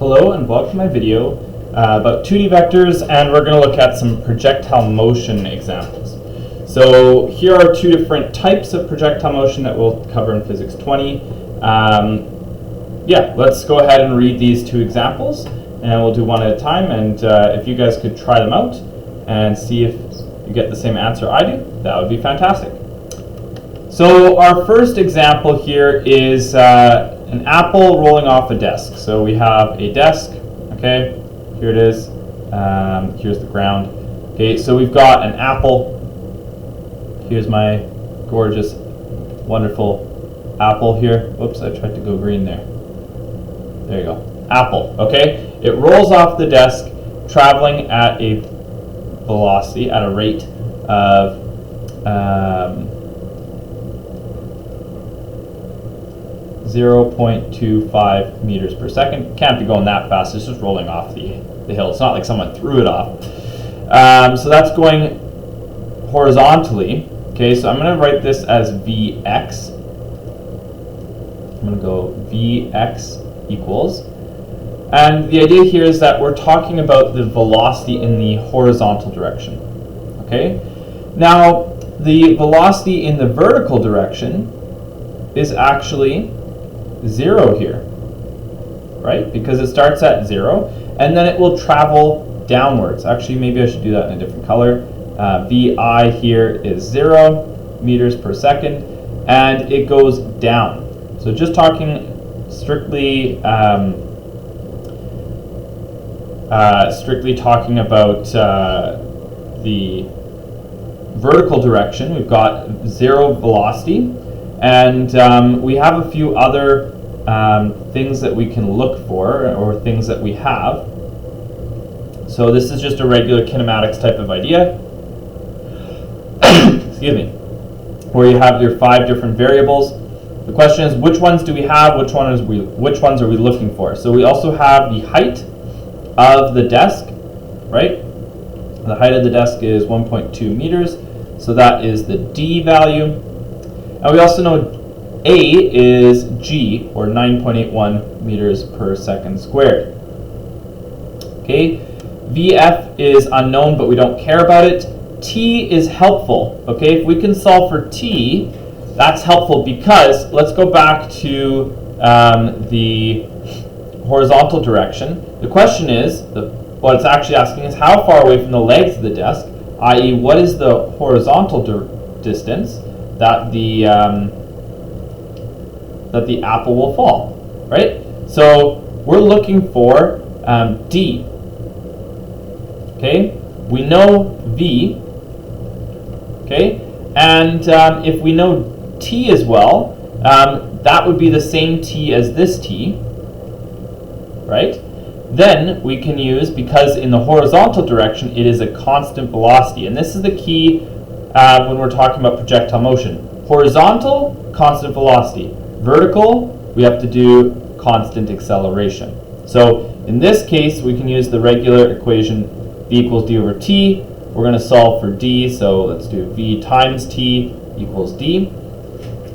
Hello and welcome to my video about 2D vectors, and we're going to look at some projectile motion examples. So here are two different types of projectile motion that we'll cover in Physics 20. Let's go ahead and read these two examples, and we'll do one at a time, and if you guys could try them out and see if you get the same answer I do, that would be fantastic. So our first example here is an apple rolling off a desk. So we have a desk, okay, here it is, here's the ground. Okay, so we've got an apple. Here's my gorgeous, wonderful apple here. Oops, I tried to go green there. There you go, apple, okay? It rolls off the desk, traveling at a velocity, at a rate of 0.25 meters per second. Can't be going that fast, it's just rolling off the hill. It's not like someone threw it off. So that's going horizontally. Okay, so I'm going to write this as Vx. I'm going to go Vx equals. And the idea here is that we're talking about the velocity in the horizontal direction. Okay? Now, the velocity in the vertical direction is actually 0 here, right? Because it starts at 0, and then it will travel downwards. Actually, maybe I should do that in a different color. Vi here is 0 meters per second, and it goes down. So just talking strictly talking about the vertical direction, we've got 0 velocity, and we have a few other things that we can look for, or things that we have. So this is just a regular kinematics type of idea. Excuse me. Where you have your 5 different variables. The question is, which ones do we have? Which ones are we looking for? So we also have the height of the desk, right? The height of the desk is 1.2 meters. So that is the D value. And we also know A is G, or 9.81 meters per second squared. Okay, VF is unknown, but we don't care about it. T is helpful. Okay, if we can solve for T, that's helpful because let's go back to the horizontal direction. The question is, what it's actually asking is how far away from the legs of the desk, i.e. what is the horizontal distance that the apple will fall, right? So we're looking for D. Okay, we know V. Okay, and if we know T as well, that would be the same T as this T, right? Then we can use, because in the horizontal direction it is a constant velocity, and this is the key when we're talking about projectile motion. Horizontal, constant velocity. Vertical, we have to do constant acceleration. So in this case, we can use the regular equation V equals D over T. We're going to solve for D, so let's do V times T equals D.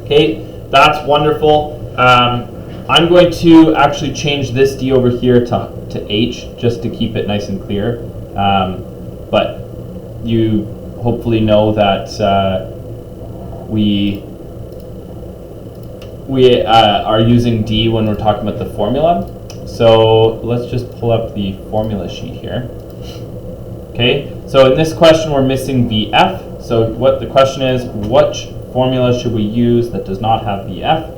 Okay, that's wonderful. I'm going to actually change this D over here to H, just to keep it nice and clear. But you hopefully know that we are using D when we're talking about the formula. So let's just pull up the formula sheet here. Okay, so in this question we're missing VF. So what the question is, which formula should we use that does not have VF?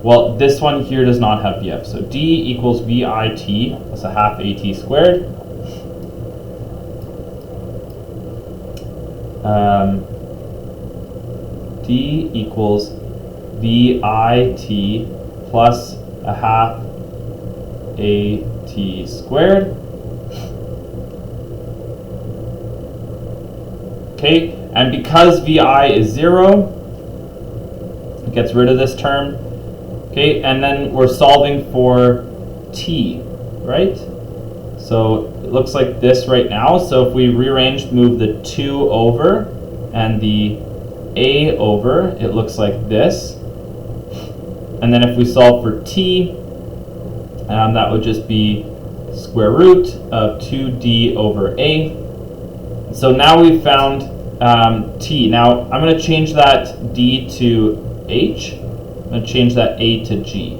Well, this one here does not have VF. So D equals VIT, that's a half AT squared. D equals VIT plus a half AT squared. Okay, and because VI is 0, it gets rid of this term. Okay, and then we're solving for T, right? So it looks like this right now. So if we rearrange, move the 2 over and the A over, it looks like this. And then if we solve for T, that would just be square root of 2d over a. So now we've found t. Now I'm going to change that d to h. I'm going to change that a to g,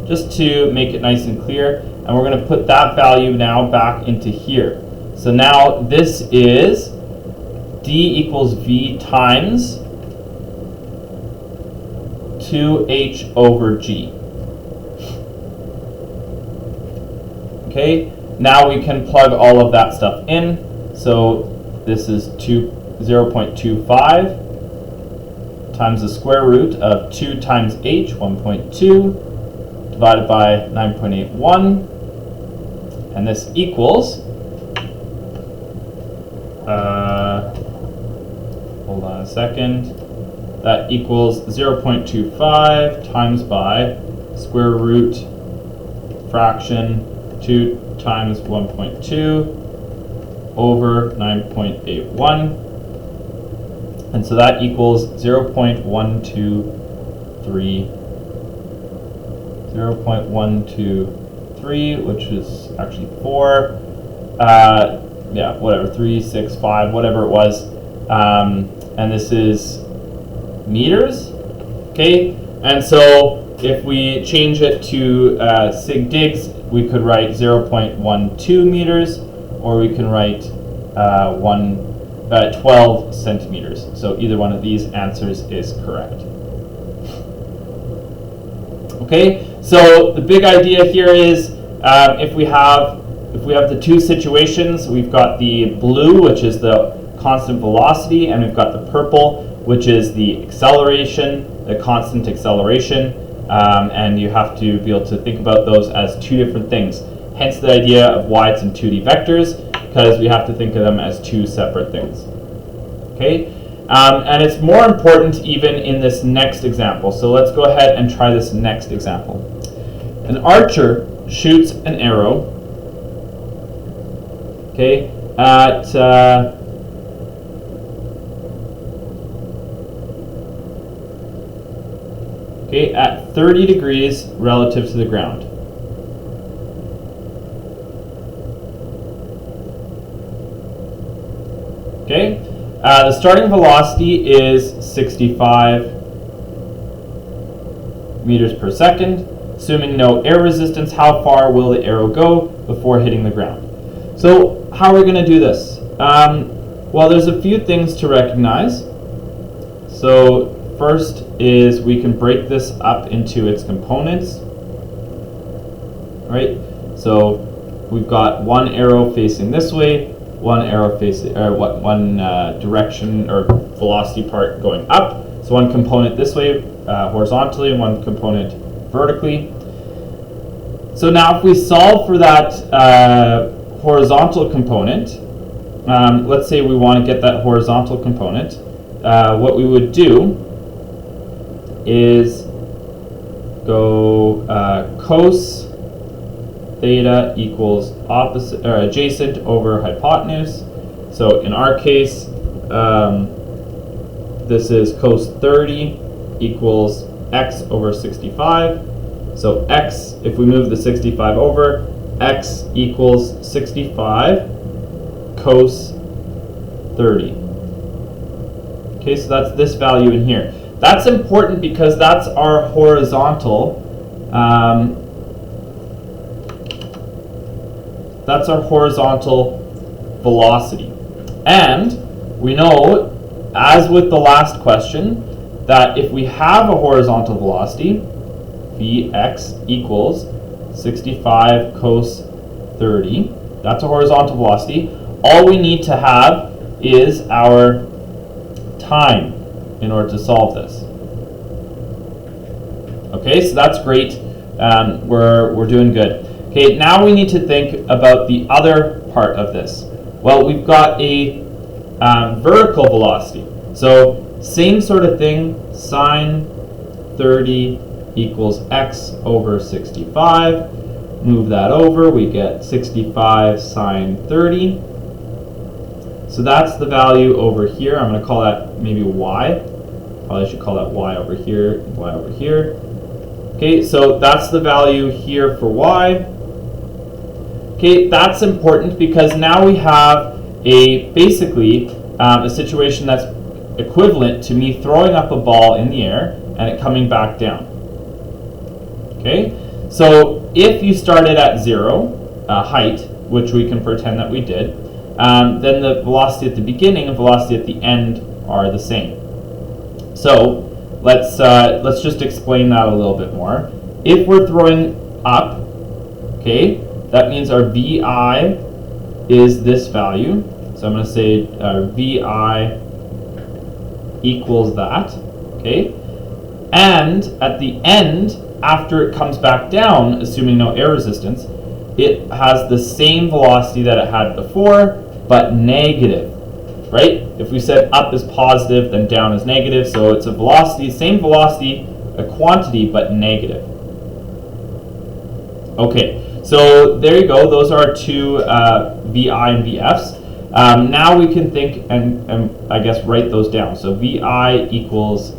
just to make it nice and clear. And we're going to put that value now back into here. So now this is d equals v times 2h over g. Okay, now we can plug all of that stuff in. So this is 0.25 times the square root of 2 times h, 1.2, divided by 9.81. And this equals, hold on a second, that equals 0.25 times by square root fraction 2 times 1.2 over 9.81, and so that equals 0.123, which is actually 4, yeah, whatever, 3, 6, 5, whatever it was, and this is meters, okay? And so if we change it to sig digs, we could write 0.12 meters, or we can write 12 centimeters. So either one of these answers is correct. Okay, so the big idea here is if we have the two situations, we've got the blue, which is the constant velocity, and we've got the purple, which is the acceleration, the constant acceleration. And you have to be able to think about those as two different things. Hence the idea of why it's in 2D vectors, because we have to think of them as two separate things. Okay, and it's more important even in this next example. So let's go ahead and try this next example. An archer shoots an arrow, okay, at at 30 degrees relative to the ground. Okay, the starting velocity is 65 meters per second. Assuming no air resistance, how far will the arrow go before hitting the ground? So how are we going to do this? Well, there's a few things to recognize. So first is we can break this up into its components, right? So we've got one arrow facing this way, one arrow facing, one direction or velocity part going up. So one component this way horizontally, and one component vertically. So now if we solve for that horizontal component, let's say we want to get that horizontal component, what we would do is go cos theta equals opposite or adjacent over hypotenuse. So in our case, this is cos 30 equals x over 65. So x, if we move the 65 over, x equals 65 cos 30. Okay, so that's this value in here. That's important because that's our horizontal. That's our horizontal velocity. And we know, as with the last question, that if we have a horizontal velocity, Vx equals 65 cos 30, that's a horizontal velocity. All we need to have is our time in order to solve this. Okay, so that's great. We're doing good. Okay, now we need to think about the other part of this. Well, we've got a vertical velocity. So same sort of thing, sine 30 equals x over 65. Move that over, we get 65 sine 30. So that's the value over here. I'm going to call that maybe y. Probably should call that y over here, y over here. Okay, so that's the value here for y. Okay, that's important because now we have basically a situation that's equivalent to me throwing up a ball in the air and it coming back down. Okay, so if you started at 0 height, which we can pretend that we did, then the velocity at the beginning and velocity at the end are the same. So let's just explain that a little bit more. If we're throwing up, okay, that means our VI is this value. So I'm going to say VI equals that, okay? And at the end, after it comes back down, assuming no air resistance, it has the same velocity that it had before, but negative, right? If we said up is positive, then down is negative, so it's a velocity, same velocity, a quantity, but negative. Okay, so there you go. Those are our two VI and VFs. Now we can think and I guess write those down. So VI equals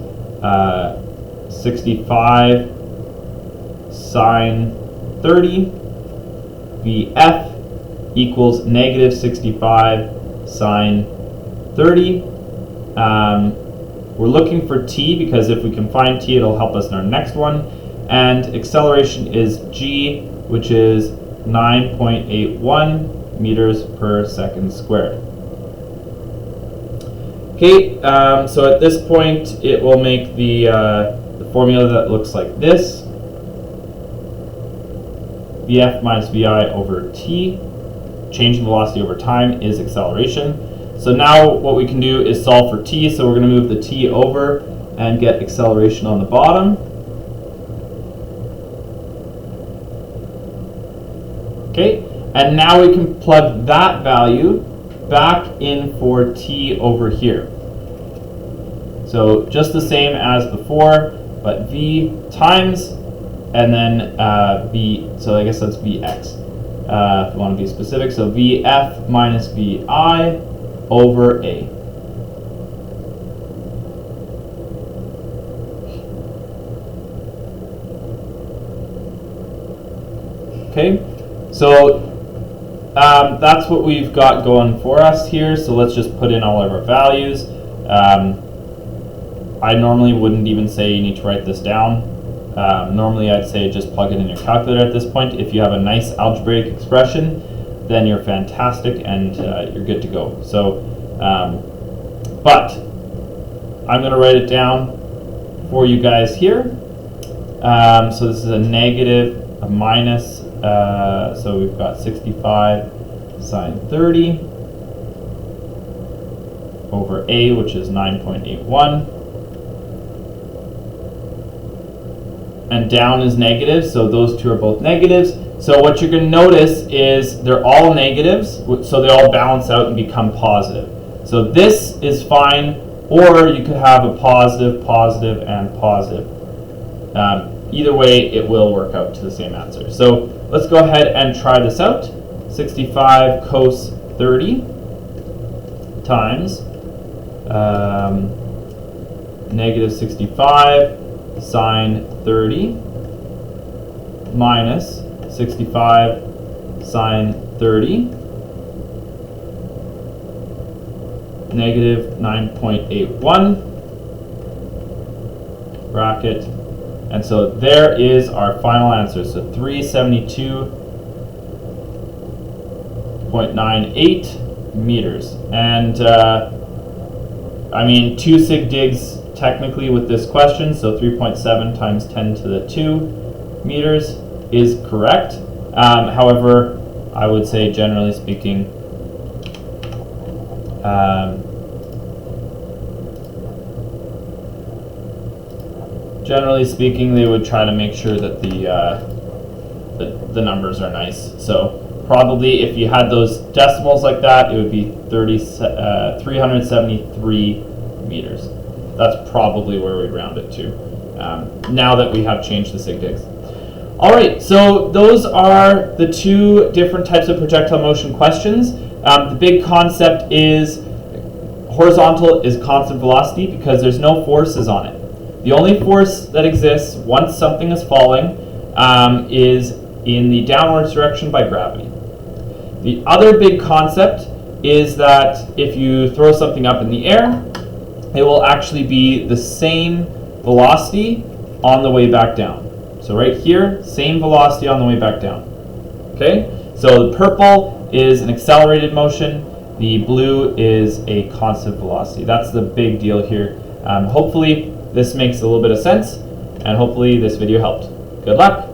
65 sine 30. VF equals negative 65 sine 30. We're looking for t because if we can find t, it'll help us in our next one. And acceleration is g, which is 9.81 meters per second squared. Okay, so at this point, it will make the formula that looks like this. Vf minus Vi over t, change in velocity over time, is acceleration. So now what we can do is solve for t, so we're going to move the t over and get acceleration on the bottom. Okay, and now we can plug that value back in for t over here. So just the same as before, but v times, and then v, so I guess that's vx, if you want to be specific. So vf minus vi over a. Okay, so that's what we've got going for us here. So let's just put in all of our values. I normally wouldn't even say you need to write this down. Normally I'd say just plug it in your calculator at this point. If you have a nice algebraic expression, then you're fantastic and you're good to go. So, but I'm going to write it down for you guys here. So this is a negative, a minus, so we've got 65 sine 30 over a, which is 9.81. And down is negative, so those two are both negatives. So what you're going to notice is they're all negatives, so they all balance out and become positive. So this is fine, or you could have a positive, positive, and positive. Either way, it will work out to the same answer. So let's go ahead and try this out. 65 cos 30 times negative 65 sine 30 minus 65 sine 30 negative 9.81 bracket, and so there is our final answer. So 372.98 meters. And I mean 2 sig digs technically with this question, so 3.7 times 10 to the 2 meters is correct. However, I would say generally speaking, they would try to make sure that the numbers are nice. So probably if you had those decimals like that, it would be 373 meters. That's probably where we'd round it to, now that we have changed the sig digs. All right, so those are the two different types of projectile motion questions. The big concept is horizontal is constant velocity because there's no forces on it. The only force that exists once something is falling is in the downwards direction by gravity. The other big concept is that if you throw something up in the air, it will actually be the same velocity on the way back down. So right here, same velocity on the way back down. Okay? So the purple is an accelerated motion, the blue is a constant velocity. That's the big deal here. Hopefully this makes a little bit of sense, and hopefully this video helped. Good luck!